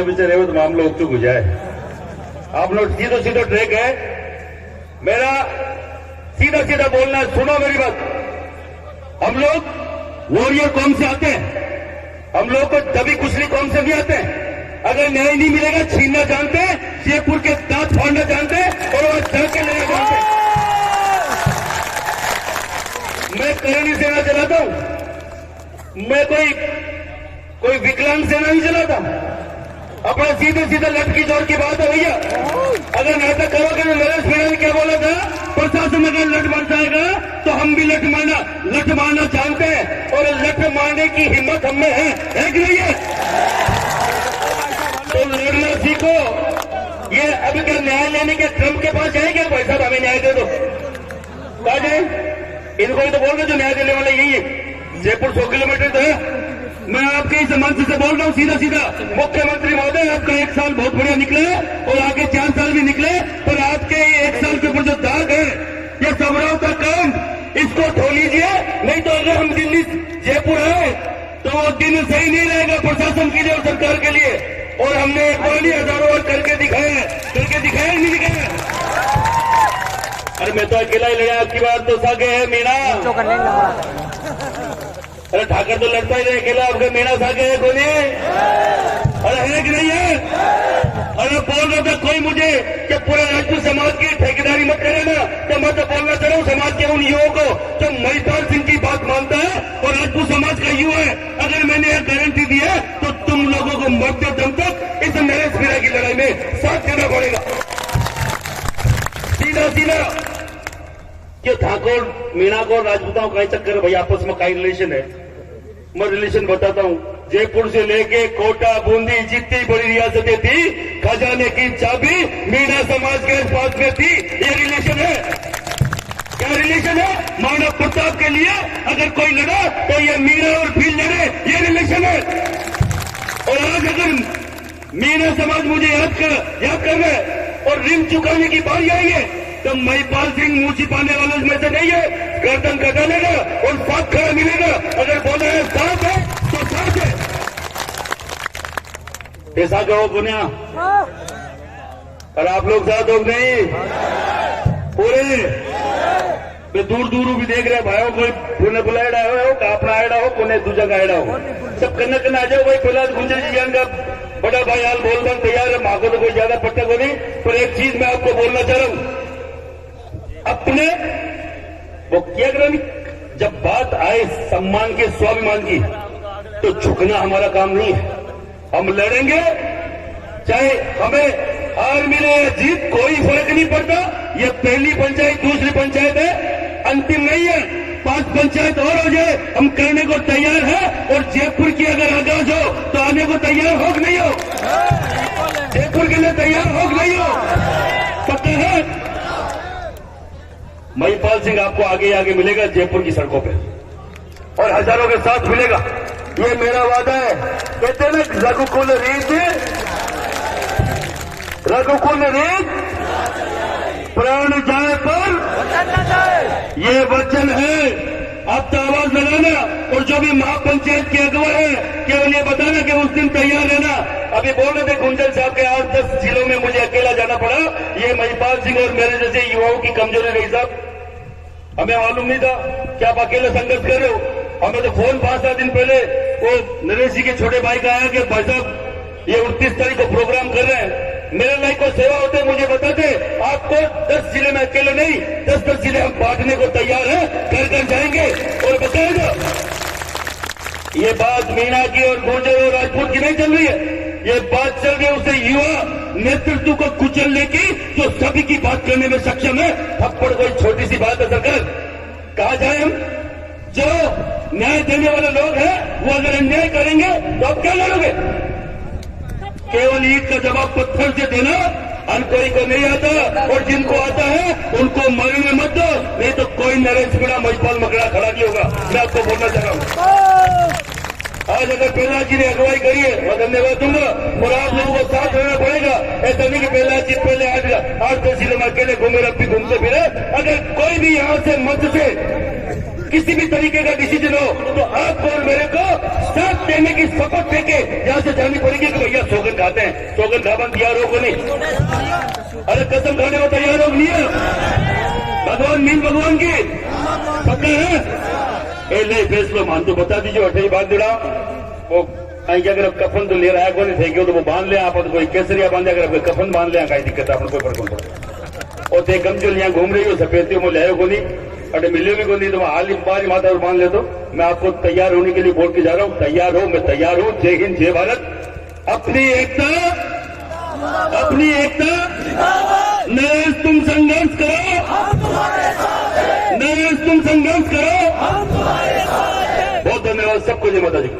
बेचारे वो तो मामला उत्सुक हो जाए। आप लोग सीधो सीधो ट्रैक है मेरा, सीधा सीधा बोलना है। सुनो मेरी बात, हम लोग वॉरियर कौम से आते हैं, हम लोग को दबी कुचली कौम से भी आते हैं। अगर न्याय नहीं मिलेगा छीनना जानते हैं, शेरपुर के दांत फाड़ना जानते हैं और वो चढ़ के लेना जानते हैं। मैं करणी सेना चलाता हूं, मैं कोई विकलांग सेना नहीं चलाता। अपना सीधे सीधे लट की जोर की बात है भैया। अगर नाटक करोगे तो नरेश मीणा ने क्या बोला था, प्रशासन अगर लट मार जाएगा तो हम भी लट मारना जानते हैं और लट मारने की हिम्मत हम में है कि नहीं है? तो लड़ना सीखो। ये अभी क्या न्याय लेने के ट्रम्प के पास जाए क्या? भाई साहब हमें न्याय दे दो, कहा जाए? इनको ही तो बोल रहे जो न्याय देने वाला यही है। जयपुर 100 किलोमीटर तो है। मैं आपके इस मंच से बोल रहा हूं सीधा सीधा, मुख्यमंत्री महोदय आपका 1 साल बहुत बढ़िया निकले और आगे 4 साल भी निकले, पर आपके 1 साल के ऊपर जो दाग है ये सबराव का काम, इसको धो लीजिए। नहीं तो अगर हम दिल्ली जयपुर आए तो वो दिन सही नहीं रहेगा प्रशासन के लिए और सरकार के लिए। और हमने एक बार नहीं हजारों बार करके दिखाया नहीं दिखाया। अरे मैं तो अकेला ही लड़ा, आपकी बात तो सागे है मीणा। अरे ठाकर तो लड़ता ही नहीं अकेला, आपके मीणा सागे है कोई? अरे है कि नहीं है? अरे बोल रहा था कोई मुझे कि पूरे राजपूत समाज की ठेकेदारी मत करे ना, तो मैं तो बोलना चाह रहा हूँ समाज के उन युवाओं को जो महिपाल सिंह की बात मानता है और राजपूत समाज का युवा है। अगर मैंने यह गारंटी दी है तो तुम लोगों को मरते दम तक इस नरेश मीणा की लड़ाई में साथ देना पड़ेगा। सीधा सीधा कि ठाकुर मीणा को राजपूताओं का चक्कर भाई आपस में कई रिलेशन है। मैं रिलेशन बताता हूं। जयपुर से लेके कोटा बूंदी जितनी बड़ी रियासतें थी, खजाने की चाबी मीणा समाज के पास में थी। ये रिलेशन है। क्या रिलेशन है? मानव प्रताप के लिए अगर कोई लड़ा तो ये मीणा और भील लड़े, ये रिलेशन है। और आज अगर मीणा समाज मुझे याद कर रहे और ऋण चुकाने की बारी आई है तो महिपाल सिंह मुंह छिपाने वालों में से नहीं है। गर्दन कटा लेगा और साथ खड़ा मिलेगा। अगर बोला है साथ है तो साथ है। ऐसा कहो पुण्या, और आप लोग साथ हो नहीं पूरे मैं दूर दूर भी देख रहे भाइयों, कोई पुणे बुलाया हो, अपना आया हो, पुणे दूसरा का आया हो, सब करना आ जाओ भाई। फिलहाल गुजर जी जान का बड़ा भाई हाल बोलना तैयार है। माँ को तो कोई ज्यादा पट्टा को नहीं, पर एक चीज मैं आपको बोलना चाह रहा हूं, अपने वो क्या करें, जब बात आए सम्मान के स्वाभिमान की तो झुकना हमारा काम नहीं है। हम लड़ेंगे, चाहे हमें हार मिले या जीत, कोई फर्क नहीं पड़ता। ये पहली पंचायत दूसरी पंचायत है, अंतिम नहीं है। 5 पंचायत और हो जाए हम करने को तैयार है। और जयपुर की अगर आगाज हो तो आने को तैयार हो कि नहीं हो? जयपुर के लिए तैयार हो कि नहीं हो? पता है महिपाल सिंह आपको आगे मिलेगा जयपुर की सड़कों पे और हजारों के साथ मिलेगा। ये मेरा वादा है। कहते हैं ना रघुकुल रीत प्राण जाए पर ये वचन है। आप तो आवाज लगाना और जो भी महापंचायत के अगवा है केवल ये बताना कि उस दिन तैयार रहना। अभी बोल रहे थे गुंजल साहब के 8-10 जिलों में मुझे अकेला जाना पड़ा। ये महिपाल सिंह और मेरे जैसे युवाओं की कमजोरी रही साहब, हमें मालूम नहीं था कि आप अकेले संघर्ष कर रहे हो। हमें तो फोन 5-7 दिन पहले वो नरेश जी के छोटे भाई का आया कि भाई साहब ये 29 तारीख को प्रोग्राम कर रहे हैं। मेरे लायक को सेवा होते मुझे बताते, आपको 10 जिले में अकेले नहीं 10-10 जिले हम बांटने को तैयार हैं, कर जाएंगे और बताएगा। ये बात मीणा की और गुर्जर और राजपूत की नहीं चल रही है, ये बात चल रही है उसे युवा नेतृत्व को कुचलने की जो सभी की बात करने में सक्षम है। थप्पड़ कोई छोटी सी बात है सरकार, कहा जाए हम जो न्याय देने वाले लोग हैं वो अगर अन्याय करेंगे तो आप क्या लड़ोगे? केवल ईंट का जवाब पत्थर से देना हर कोई को नहीं आता और जिनको आता है उनको मरने मत दो, नहीं तो कोई नरेश मीणा महिपाल मकड़ा खड़ा नहीं होगा। मैं आपको बोलना चाह रहा हूं। आज अगर प्रहलाद जी ने अगुवाई करी है मैं धन्यवाद दूंगा और आप लोगों को साथ रहना पड़ेगा। ऐसा नहीं कि प्रहलाद जी पहले 8-10 जिलों में अकेले घूमे रब भी घूमते फिरे। अगर कोई भी यहां से मंच से किसी भी तरीके का डिसीजन हो तो आपको और मेरे को साथ देने की शपथ देके यहां से जानी पड़ेगी कि भैया सौगंध खाते हैं। सौगन खावन तैयार हो को नहीं? अरे कसम खाने को तैयार हो नहीं है? भगवान मीन भगवान की पक्का है? ए ले फैसलो मान तो बता दीजिए अठे बांध दिड़ा वो कहीं क्या अगर कफन तो ले रहा है कोई नहीं थे तो वो बांध ले आप कोई केसरिया बांधे अगर कफन बांध ले कहीं दिक्कत आपको कोई फर्क नहीं पड़ता। और ते कम जो यहाँ घूम रही हो सफेद में ले को नहीं अरे मिले भी को नहीं तो हाल ही बारी माता और बांध ले तो मैं आपको तैयार होने के लिए बोल के जा रहा हूँ। तैयार हो, मैं तैयार हूँ। जय हिंद, जय भारत। अपनी एकता नरेश तुम संघर्ष करो, नरेश तुम संघर्ष करो। बहुत धन्यवाद सबको। जय माता जी।